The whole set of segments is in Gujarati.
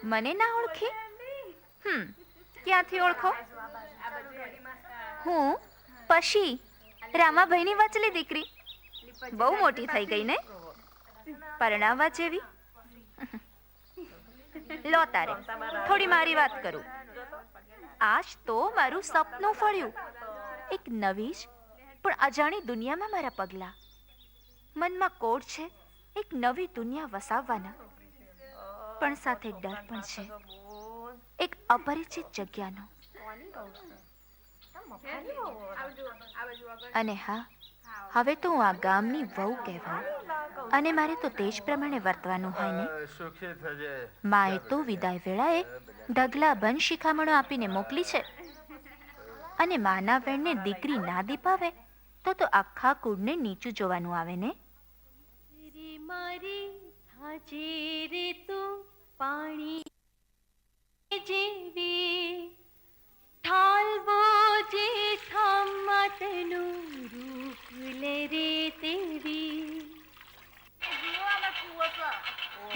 મને ના ઓળખી? ક્યાંથી ઓળખો? હું પશી, રામાભાઈની વચલી દીકરી. બહુ મોટી થઈ ગઈ ને? પરણાવવા જેવી? લો તારે થોડી મારી વાત કરું. આજ તો મારું સપનું ફળ્યું. એક નવી જ પણ અજાણી દુનિયામાં મારા પગલા. મનમાં કોડ છે એક નવી દુનિયા વસાવવાના, પણ સાથે ડર પણ છે એક અપરિચિત જગ્યાનો. અને હા, હવે તો હું આ ગામની વહુ કહેવાઉં, અને મારે તો તે જ પ્રમાણે વર્તવાનું હોય ને. માએ તો વિદાય વેળાએ ઢગલા બંધ શિખામણો આપીને મોકલી છે, અને માના વેણને દીકરી ના દીપાવે તો આખા કુળને નીચું જોવાનું આવે ને. મારી હાજે તું પાણી જેવી ઠાલવો જે ઠામતનું રૂપ લે રે તેવી.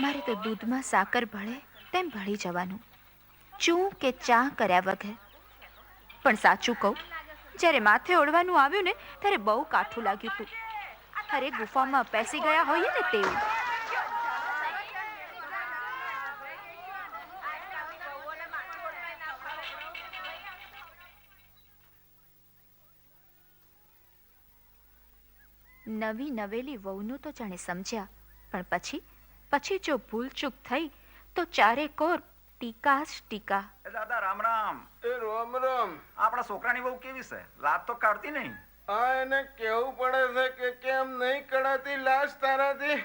મારે તો દૂધમાં સાકર ભળે તેમ ભળી જવાનું, ચૂં કે ચા કર્યા વગર. પણ સાચું કહું, જ્યારે માથે ઓળવાનું આવ્યું ને ત્યારે બહુ કાઠું લાગ્યું હતું. અરે ગુફામાં પેસી ગયા હોઈએ ને તેવું. નવી નવેલી વહુનું તો જાણે સમજ્યા, પણ પછી જો ભૂલચૂક થઈ તો ચારે કોર ટીકા જ ટીકા. દાદા રામ રામ. એ રામ રામ. આપણા છોકરાની વહુ કેવી છે? લાત તો કાઢતી નહીં. આ એને કેવું પડે છે કે કેમ નહીં કઢાતી લાશ તારાથી?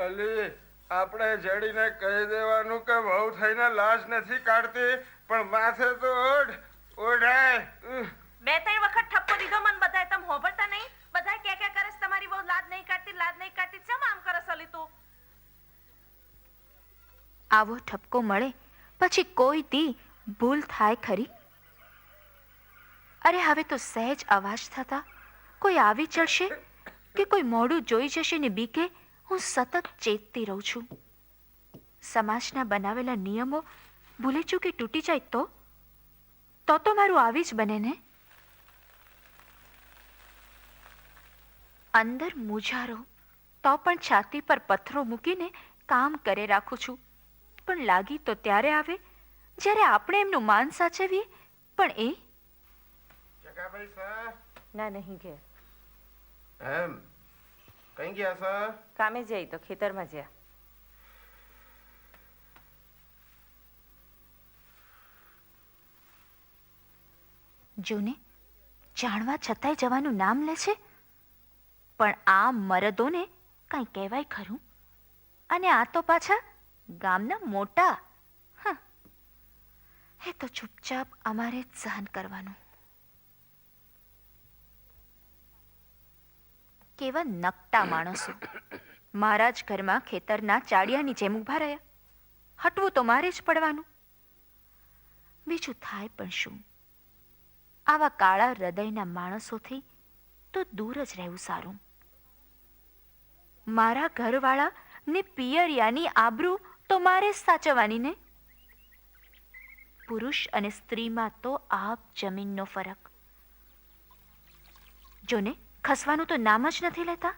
અલી, આપણે જડીને કહી દેવાનું કે વહુ થઈને લાશ નથી કાઢતી, પણ માથે તો ઓઢાય. બે ત્રણ વખત ઠપકો દીધો મન બધાય, તમ હોભળતા નહીં? બધાય કે કરસ તમારી બહુ લાજ નહીં કાઢતી ચમ આમ કરસ અલી તું? આવો ઠપકો મળે પછી કોઈ દી ભૂલ થાય ખરી? અરે હવે તો સહેજ અવાજ થતા કોઈ આવી ચડશે કે કોઈ મોડું જોઈ જશે ને બીકે હું સતત ચેતતી રહું છું. સમાજના બનાવેલા નિયમો ભૂલે ચૂકે તૂટી જાય તો મારું આવી જ બને ને. અંદર મૂંઝારો તો પણ છાતી પર પથ્થરો મૂકીને કામ કરે રાખું છું, પણ લાગી તો ત્યારે આવે જ્યારે આપણે એમનું માન સાચવીએ. પણ એ જગાભાઈ સર ના નહીં ગયા. એમ કઈ ગયા સર? કામે જઈ તો ખેતરમાં જ્યા. જોને, જાણવા છતાંય જવાનું નામ લે છે. પણ આ મરદોને કાંઈ કહેવાય ખરું? અને આ તો પાછા ગામના મોટા. એ તો ચૂપચાપ અમારે જ સહન કરવાનું. કેવા નકટા માણસો મારા જ ઘરમાં ખેતરના ચાડિયાની જેમ ઊભા રહ્યા. હટવું તો મારે જ પડવાનું. બીજું થાય પણ શું? આવા કાળા હૃદયના માણસોથી તો દૂર જ રહેવું સારું. મારા ઘરવાળા ને પિયરિયાની આબરૂ તો મારે જ સાચવવાની ને. પુરુષ અને સ્ત્રીમાં તો આબ જમીનનો ફરક. જોને, ખસવાનું તો નામ જ નથી લેતા.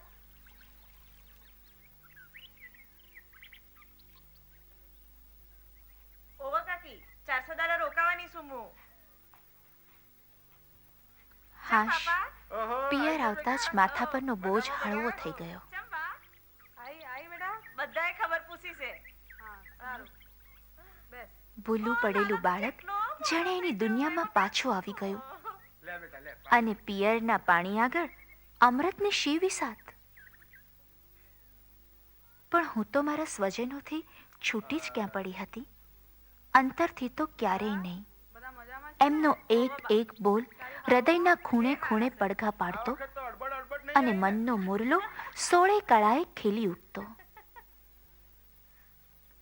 ઓવા કાકી, 400 દાડા રોકાવાની છું હું. હાશ, પિયર આવતા જ માથા પરનો બોજ હળવો થઈ ગયો. બધાય ખબર પૂછી છે. ભૂલું પડેલું બાળક જાણે એની દુનિયામાં પાછું આવી ગયું. અને પિયરના પાણી આગળ અમૃતની શી વિસાત. પણ હું તો મારા સ્વજનોથી છૂટી જ ક્યાં પડી હતી. અંતરથી તો ક્યારેય નહીં. એમનો એક બોલ હૃદયના ખૂણે ખૂણે પડઘા પાડતો અને મનનો મુરલો 16 કળાએ ખીલી ઉઠતો.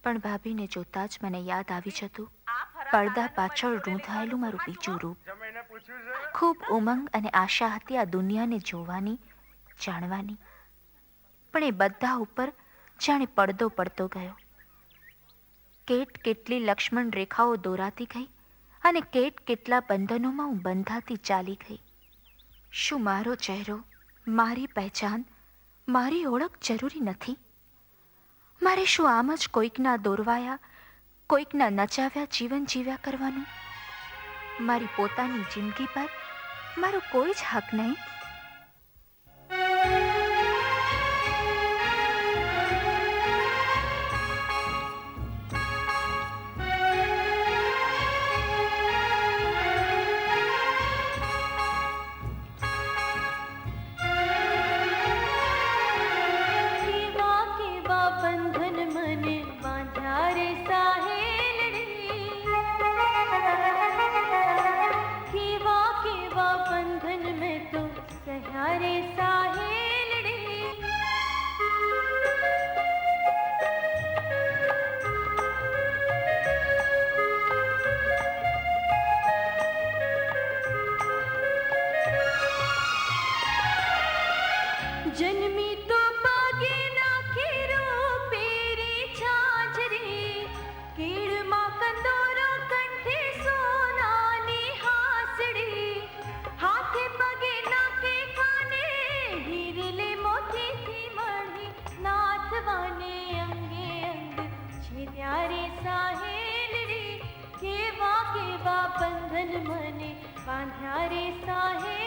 પણ ભાભીને જોતા જ મને યાદ આવી જતું પડદા પાછળ રૂંધાયેલું મારું બીજું રૂપ. ખૂબ ઉમંગ અને આશા હતી આ દુનિયાને જોવાની, જાણવાની. પણ એ બધા ઉપર જાણે પડદો પડતો ગયો. કેટલી લક્ષ્મણ રેખાઓ દોરાતી ગઈ અને કેટલા બંધનોમાં હું બંધાતી ચાલી ગઈ. શું મારો ચહેરો, મારી પહેચાન, મારી ઓળખ જરૂરી નથી? મારે શું આમ જ કોઈકના દોરવાયા, કોઈકના નચાવ્યા જીવન જીવ્યા કરવાનું? મારી પોતાની જિંદગી પર મારો કોઈ જ હક નહીં? જન્મી તો પાગે નાખે પેરી છાજરી, કીડમાં કંદોરો કંઠે સોનાની હાસડી, હાથે પગે નાખે કાને હીરલે મોતીથી મળી, નાથવાને અંગે અંગ છે ત્યારે સાહેલડી, કેવા બંધન મને બાંધ્યા રે સાહેલડી.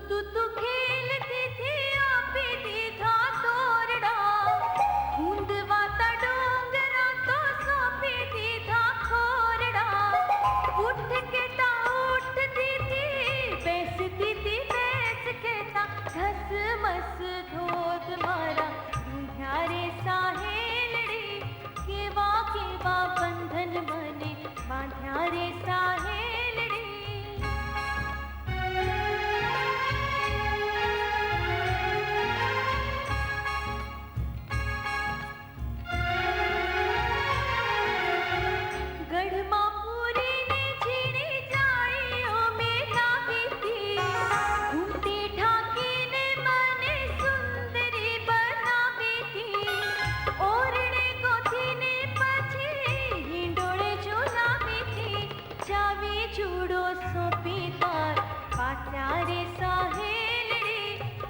તું ખેલતી થી આપી દીધા તોરડા, ઊંધવાતા ડોંગરા તો સોંપી દીધા ખોરડા, ઉઠ કેતા ઉઠતી થી, બેસતી થી બેસ કેતા, ધસમસ ધોધ મારા ઊંધ્યા રે સાહેલડી, કેવા બંધન મને બાંધ્યા રે સાહેલડી.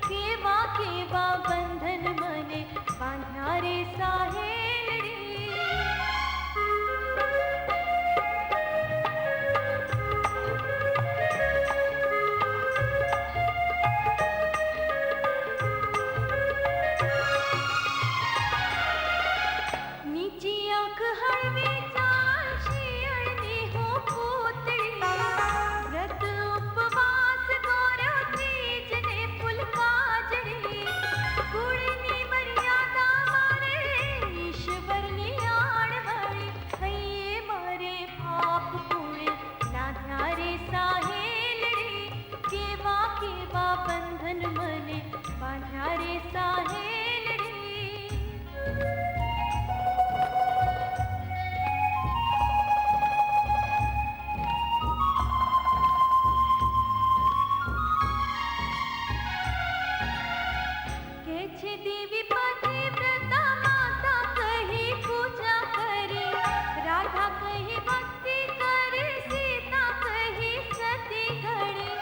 કેવા બંધન મને બાંધ્યા રે સાહેલડી. નીચી આંખ હળવી ચાલ શિયાળની હું પૂતળી, વ્રત ઉપવાસ ગોરો ત્રીજને ફૂલ કાજળી, કુળની મર્યાદા મારે ઈશ્વરની આડવળી, હૈયે મારે પાપ પુણ્ય નાધ્યા રે સાહેલડી, કેવા બંધન મને બાંધ્યા રે સાહેલડી. દેવી પતિવ્રતા માતા કહી પૂજા કરી, રાધા કહી ભક્તિ કરી, સીતા કહી સતી ઘડી,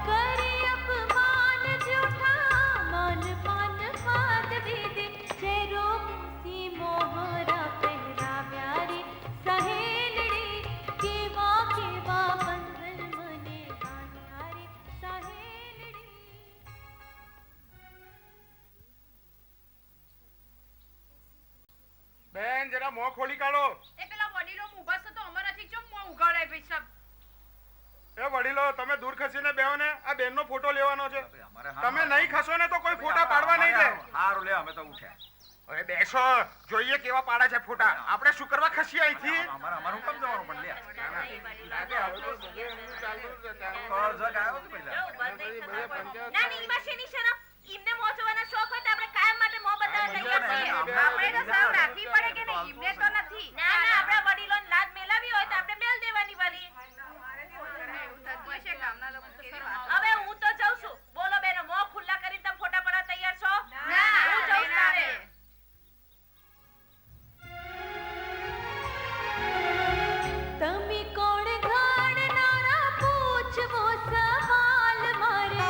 કરી અપમાન જૂઠા માન પાન પાદ દીધી, ચેરો મૂસી મોહરા પહેરાવ્યા રે સહેલડી, કેવા બંધન મને બાંધ્યા રે સહેલડી. બેન જરા મોં ખોલી કાઢો. એ પેલા વડીલો ઊભા છે તો અમારાથી ચમ મોં ઉગાડે ભાઈ. એ વડીલો તમે દૂર ખસીને બેહો ને, આ બેનનો ફોટો લેવાનો છે. અમારે તમે નહીં ખસો ને તો કોઈ ફોટા પાડવા નહીં દે. હારું લે, અમે તો ઉઠ્યા. હવે બેસો, જોઈએ કેવા પાડા છે ફોટા. આપણે શું કરવા ખસી અહીંથી? અમારું કેમ જવાનું પણ લે. લાગે હવે તો બધે એમનું ચાલતું જ છે. જગ આવ્યો તો પહેલા. ના ની માં શેની શરમ? ઈમને મોં જોવાના શોખ હોય તો આપણે કાયમ માટે મોં બતાવવા તૈયાર છીએ. આપણે તો સૌ રાખવી પડે કે નહીં? એમને તો નથી. ના ના, આપણા વડીલોને લાજ મેલાવી હોય તો આપણે બેલ દેવાની વાલી. હવે હું તો જાઉં છું. બોલો બેનો, મોં ખુલ્લા કરીને તમે ફોટા પડવા તૈયાર છો? હું જાઉં છું તારે. તમે કોણ ઘાડનારા પૂછવો સવાલ મારે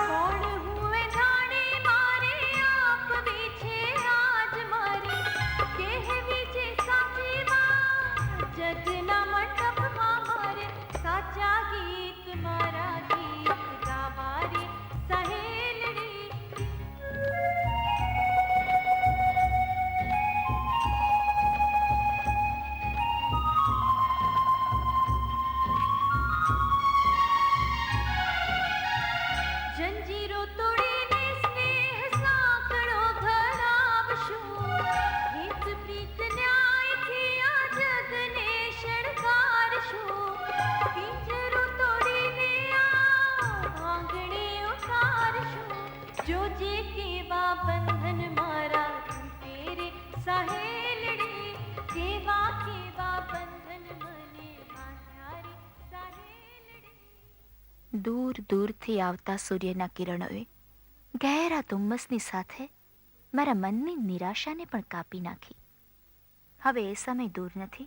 કોણ હુએ જાણે મારે આપવી છે આજ મારે કહેવી છે સાચી વાત જગના મંડપમાં મારે સાચા ગીત મારા ગીત ગાવા રે સહેલડી જંજીરો તોડીને સ્નેહ સાંકળો ઘડાવશું હિત પ્રીત ન્યાયથી આ જગને શણગારશું પિંજરો તોડીને આ આંગણે ઉતારશું જોજે કેવા બંધન મારા તૂટે રે સહેલડી કેવા કેવા બંધન મને બાંધ્યા રે સહેલડી દૂર દૂરથી આવતા સૂર્યના કિરણોએ ગહેરા ધુમ્મસની સાથે મારા મનની નિરાશાને પણ કાપી નાખી. હવે એ સમય દૂર નથી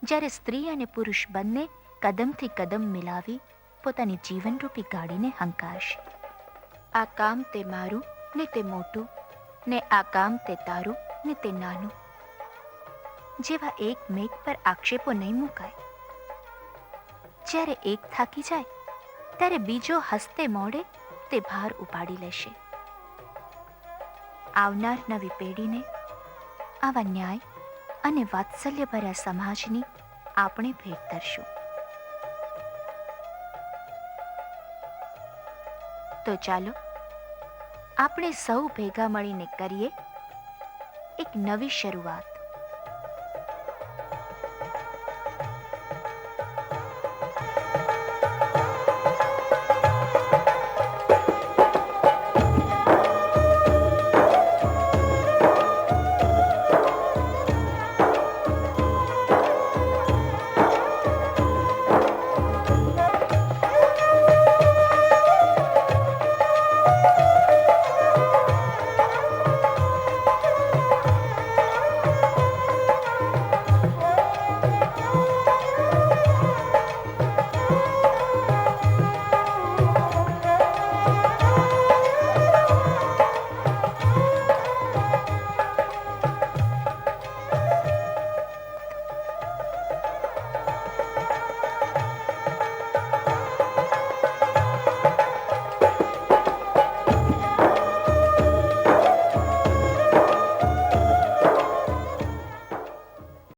જ્યારે સ્ત્રી અને પુરુષ બંને કદમથી કદમ મિલાવી પોતાની જીવનરૂપી ગાડીને હંકારશે. આ કામ તે મારું ને તે મોટું ને આ કામ તે તારું ને તે નાનું જેવા એક મેઘ પર આક્ષેપો નહીં મુકાય. જ્યારે એક થાકી જાય ત્યારે બીજો હસ્તે મોડે તે ભાર ઉપાડી લેશે. આવનાર નવી પેઢીને આવા ન્યાય અને વાત્સલ્યભર્યા સમાજની આપણે ભેટ ધરશું. તો ચાલો આપણે સૌ ભેગા મળીને કરીએ એક નવી શરૂઆત.